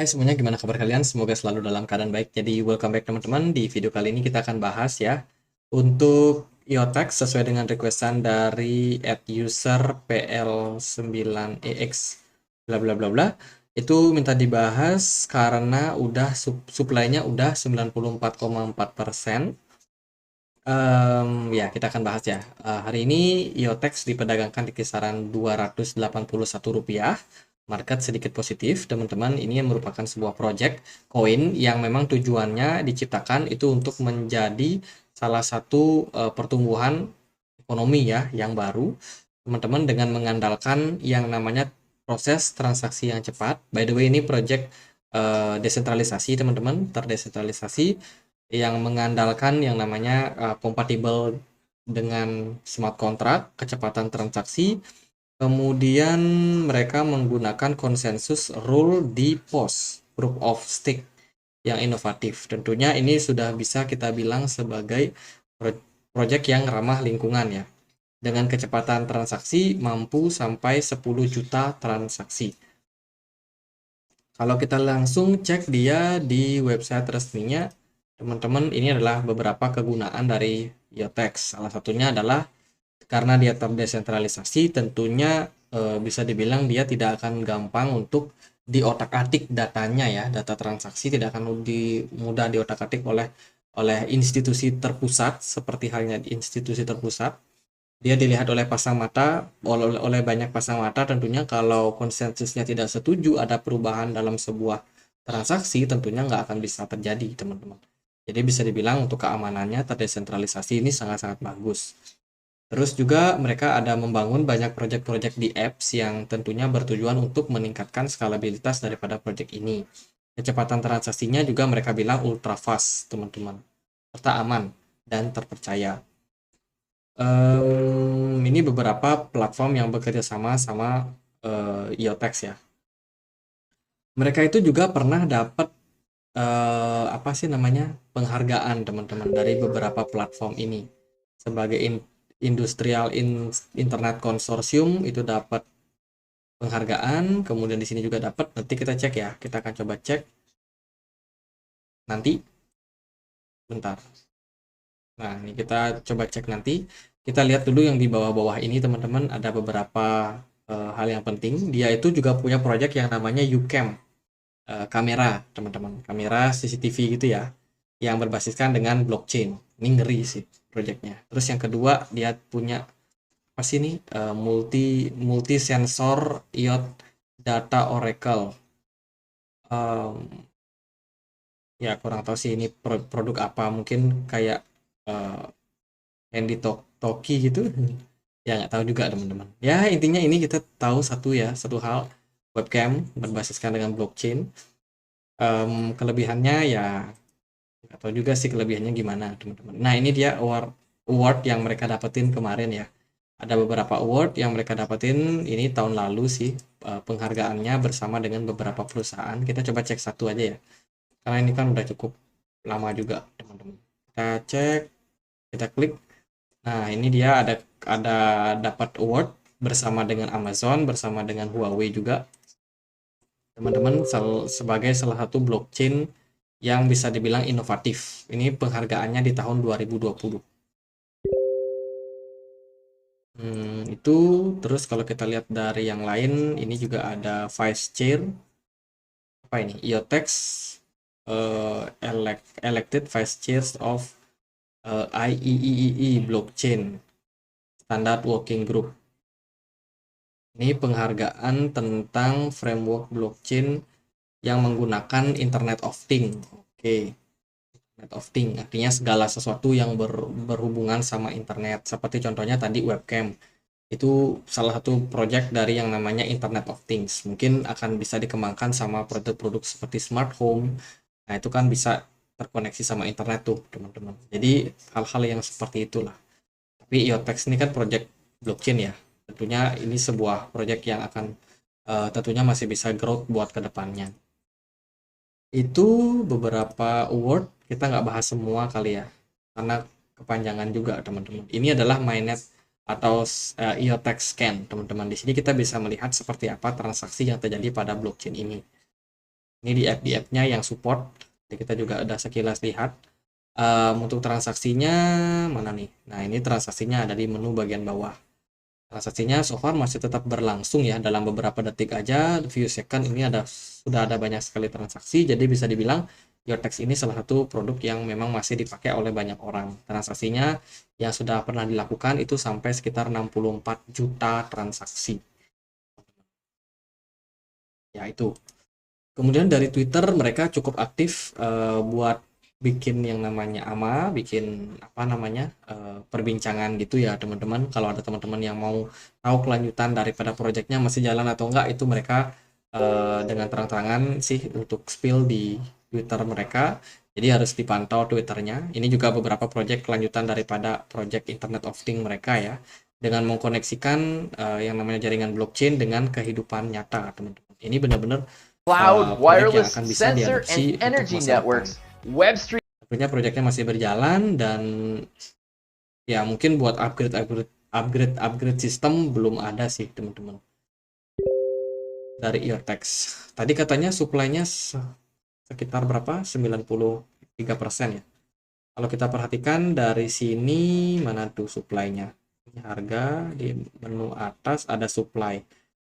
Hai semuanya, gimana kabar kalian? Semoga selalu dalam keadaan baik. Jadi welcome back teman-teman. Di video kali ini kita akan bahas ya untuk IoTeX sesuai dengan requestan dari @user PL9EX bla bla bla bla. Itu minta dibahas karena udah supply-nya udah 94,4%. Ya, kita akan bahas ya. Hari ini IoTeX diperdagangkan di kisaran Rp281. Market sedikit positif, teman-teman. Ini yang merupakan sebuah project koin yang memang tujuannya diciptakan itu untuk menjadi salah satu pertumbuhan ekonomi ya yang baru, teman-teman, dengan mengandalkan yang namanya proses transaksi yang cepat. By the way, ini project desentralisasi, teman-teman, terdesentralisasi yang mengandalkan yang namanya kompatibel dengan smart contract, kecepatan transaksi. Kemudian mereka menggunakan konsensus rule di POS, proof of stake, yang inovatif. Tentunya ini sudah bisa kita bilang sebagai project yang ramah lingkungan ya. Dengan kecepatan transaksi mampu sampai 10 juta transaksi. Kalau kita langsung cek dia di website resminya, teman-teman, ini adalah beberapa kegunaan dari IoTeX. Salah satunya adalah karena dia terdesentralisasi, tentunya bisa dibilang dia tidak akan gampang untuk diotak-atik datanya ya. Data transaksi tidak akan mudah diotak-atik oleh institusi terpusat, seperti halnya institusi terpusat. Dia dilihat oleh pasang mata, oleh banyak pasang mata. Tentunya kalau konsensusnya tidak setuju ada perubahan dalam sebuah transaksi, tentunya nggak akan bisa terjadi, teman-teman. Jadi bisa dibilang untuk keamanannya terdesentralisasi ini sangat-sangat bagus. Terus juga mereka ada membangun banyak proyek-proyek di apps yang tentunya bertujuan untuk meningkatkan skalabilitas daripada proyek ini. Kecepatan transaksinya juga mereka bilang ultra fast, teman-teman, serta aman dan terpercaya. Ini beberapa platform yang bekerja sama sama IoTeX ya. Mereka itu juga pernah dapat apa sih namanya, penghargaan, teman-teman, dari beberapa platform ini sebagai industrial internet konsorsium. Itu dapat penghargaan, kemudian di sini juga dapat. Nanti kita cek ya, kita akan coba cek nanti, bentar. Nah, ini kita coba cek nanti. Kita lihat dulu yang di bawah-bawah ini, teman-teman, ada beberapa hal yang penting. Dia itu juga punya proyek yang namanya UCam, kamera, teman-teman, kamera CCTV gitu ya, yang berbasiskan dengan blockchain. Ini ngeri sih proyeknya. Terus yang kedua, dia punya apa sih ini, multi sensor IoT data Oracle. Em, ya kurang tahu sih ini produk apa, mungkin kayak uh, Handy Toki gitu. Ya nggak tahu juga, teman-teman. Ya intinya ini kita tahu satu hal, webcam berbasiskan dengan blockchain. Kelebihannya ya nggak tahu juga sih kelebihannya gimana, teman-teman. Nah, ini dia award award yang mereka dapetin kemarin ya. Ada beberapa award yang mereka dapetin ini tahun lalu sih, penghargaannya bersama dengan beberapa perusahaan. Kita coba cek satu aja ya, karena ini kan udah cukup lama juga, teman-teman. Kita cek, kita klik. Nah, ini dia ada dapat award bersama dengan Amazon, bersama dengan Huawei juga, teman-teman, sebagai salah satu blockchain yang bisa dibilang inovatif. Ini penghargaannya di tahun 2020. Itu terus kalau kita lihat dari yang lain, ini juga ada Vice Chair, apa ini? IoTeX elected Vice Chairs of IEEE Blockchain Standard Working Group. Ini penghargaan tentang framework blockchain yang menggunakan Internet of Things. Oke. Internet of Things artinya segala sesuatu yang berhubungan sama internet. Seperti contohnya tadi webcam. Itu salah satu project dari yang namanya Internet of Things. Mungkin akan bisa dikembangkan sama produk-produk seperti smart home. Nah, itu kan bisa terkoneksi sama internet tuh, teman-teman. Jadi hal-hal yang seperti itulah. Tapi IoTeX ini kan project blockchain ya. Tentunya ini sebuah project yang akan tentunya masih bisa growth buat kedepannya. Itu beberapa award, kita nggak bahas semua kali ya, karena kepanjangan juga, teman-teman. Ini adalah mainnet atau IoTeX scan, teman-teman. Di sini kita bisa melihat seperti apa transaksi yang terjadi pada blockchain ini. Ini di app-nya yang support. Jadi kita juga udah sekilas lihat. Untuk transaksinya mana nih? Nah, ini transaksinya ada di menu bagian bawah. Transaksinya so far masih tetap berlangsung ya, dalam beberapa detik aja, few second ini sudah ada banyak sekali transaksi, jadi bisa dibilang Yotex ini salah satu produk yang memang masih dipakai oleh banyak orang. Transaksinya yang sudah pernah dilakukan itu sampai sekitar 64 juta transaksi. Ya itu. Kemudian dari Twitter mereka cukup aktif buat bikin yang namanya bikin apa namanya perbincangan gitu ya teman-teman. Kalau ada teman-teman yang mau tahu kelanjutan daripada proyeknya masih jalan atau enggak, itu mereka dengan terang-terangan sih untuk spill di Twitter mereka. Jadi harus dipantau Twitternya. Ini juga beberapa proyek kelanjutan daripada proyek Internet of Things mereka ya, dengan mengkoneksikan yang namanya jaringan blockchain dengan kehidupan nyata teman-teman. Ini benar-benar cloud, proyek yang wireless, akan bisa sensor, and diadopsi untuk energy masa depan. networks. Web3 Tentunya proyeknya masih berjalan dan ya mungkin buat upgrade sistem belum ada sih teman-teman dari Iotex. Tadi katanya supply-nya sekitar berapa? 93% ya. Kalau kita perhatikan dari sini mana tuh supply-nya? Ini harga di menu atas ada supply.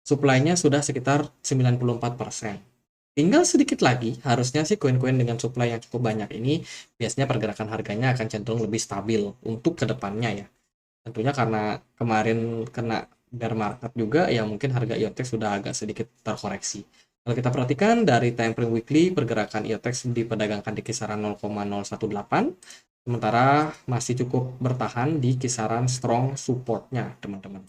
Supply-nya sudah sekitar 94%. Tinggal sedikit lagi, harusnya sih koin-koin dengan supply yang cukup banyak ini biasanya pergerakan harganya akan cenderung lebih stabil untuk kedepannya ya. Tentunya karena kemarin kena bear market juga ya, mungkin harga IOTEX sudah agak sedikit terkoreksi. Kalau kita perhatikan dari time frame weekly, pergerakan IOTEX diperdagangkan di kisaran 0,018, sementara masih cukup bertahan di kisaran strong support-nya teman-teman.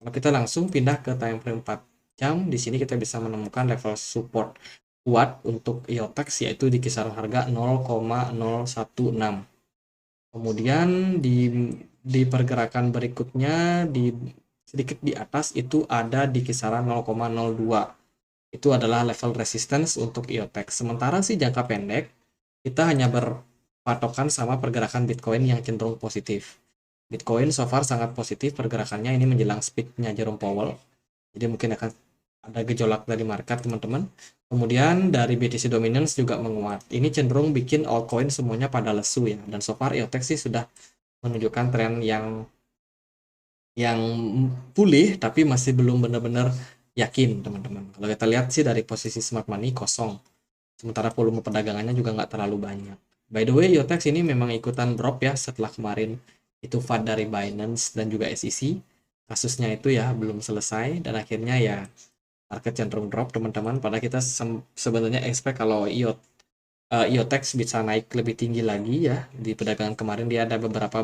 Kalau kita langsung pindah ke time frame 4 jam, di sini kita bisa menemukan level support kuat untuk IOTEX yaitu di kisaran harga 0,016. Kemudian di pergerakan berikutnya sedikit di atas itu ada di kisaran 0,02. Itu adalah level resistance untuk IOTEX. Sementara sih jangka pendek kita hanya berpatokan sama pergerakan Bitcoin yang cenderung positif. Bitcoin so far sangat positif pergerakannya ini menjelang speak-nya Jerome Powell. Jadi mungkin akan ada gejolak dari market teman-teman. Kemudian dari BTC Dominance juga menguat. Ini cenderung bikin altcoin semuanya pada lesu ya. Dan so far IOTEX sih sudah menunjukkan tren yang pulih tapi masih belum benar-benar yakin teman-teman. Kalau kita lihat sih dari posisi smart money kosong. Sementara volume perdagangannya juga nggak terlalu banyak. By the way, IOTEX ini memang ikutan drop ya setelah kemarin itu FUD dari Binance dan juga SEC. Kasusnya itu ya belum selesai dan akhirnya ya market cenderung drop teman-teman. Padahal kita sebenarnya expect kalau IOTEX bisa naik lebih tinggi lagi ya. Di perdagangan kemarin dia ada beberapa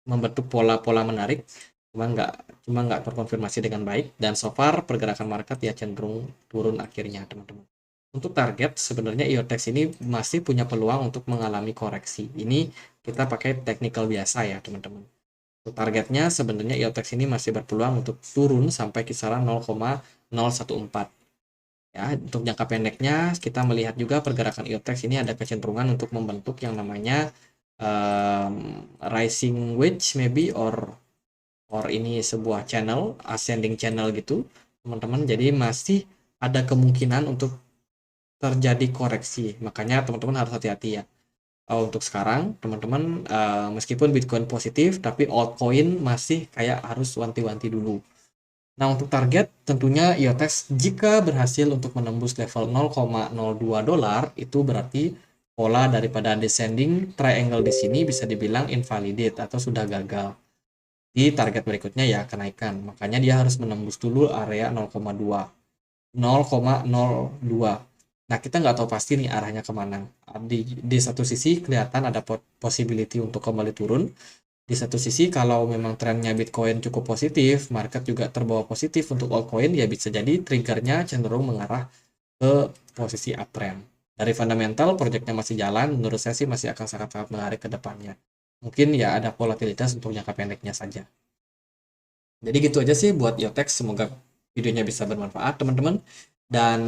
membentuk pola-pola menarik, cuma nggak terkonfirmasi dengan baik, dan so far pergerakan market ya cenderung turun akhirnya teman-teman. Untuk target sebenarnya IOTEX ini masih punya peluang untuk mengalami koreksi. Ini kita pakai technical biasa ya teman-teman. Untuk targetnya sebenarnya IOTEX ini masih berpeluang untuk turun sampai kisaran 0,014. Ya, untuk jangka pendeknya kita melihat juga pergerakan IOTEX ini ada kecenderungan untuk membentuk yang namanya rising wedge maybe or ini sebuah channel, ascending channel gitu, teman-teman. Jadi masih ada kemungkinan untuk terjadi koreksi. Makanya teman-teman harus hati-hati ya. Untuk sekarang, teman-teman, meskipun Bitcoin positif, tapi altcoin masih kayak harus wanti-wanti dulu. Nah, untuk target tentunya IOTEX jika berhasil untuk menembus level 0,02 dolar, itu berarti pola daripada descending triangle di sini bisa dibilang invalidate atau sudah gagal. Di target berikutnya ya kenaikan. Makanya dia harus menembus dulu area 0,2. 0,02. Nah, kita nggak tahu pasti nih arahnya kemana. Di satu sisi kelihatan ada possibility untuk kembali turun. Di satu sisi kalau memang trennya Bitcoin cukup positif, market juga terbawa positif untuk altcoin, ya bisa jadi triggernya cenderung mengarah ke posisi uptrend. Dari fundamental, proyeknya masih jalan, menurut saya sih masih akan sangat-sangat menarik ke depannya. Mungkin ya ada volatilitas untuk jangka pendeknya saja. Jadi gitu aja sih buat Yotex, semoga videonya bisa bermanfaat teman-teman. Dan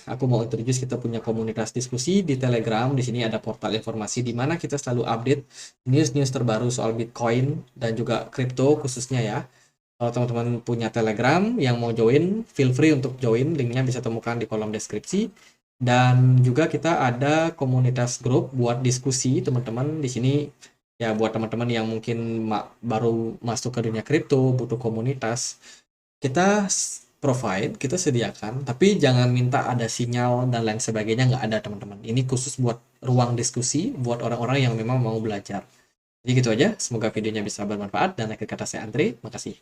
aku mau introduce kita punya komunitas diskusi di Telegram. Di sini ada portal informasi di mana kita selalu update news-news terbaru soal Bitcoin dan juga kripto khususnya ya. Kalau teman-teman punya Telegram yang mau join, feel free untuk join. Linknya bisa temukan di kolom deskripsi. Dan juga kita ada komunitas grup buat diskusi teman-teman di sini ya, buat teman-teman yang mungkin baru masuk ke dunia kripto butuh komunitas. Kita provide, kita sediakan, tapi jangan minta ada sinyal dan lain sebagainya, nggak ada teman-teman. Ini khusus buat ruang diskusi buat orang-orang yang memang mau belajar. Jadi gitu aja, semoga videonya bisa bermanfaat dan akhir kata saya Andre, makasih.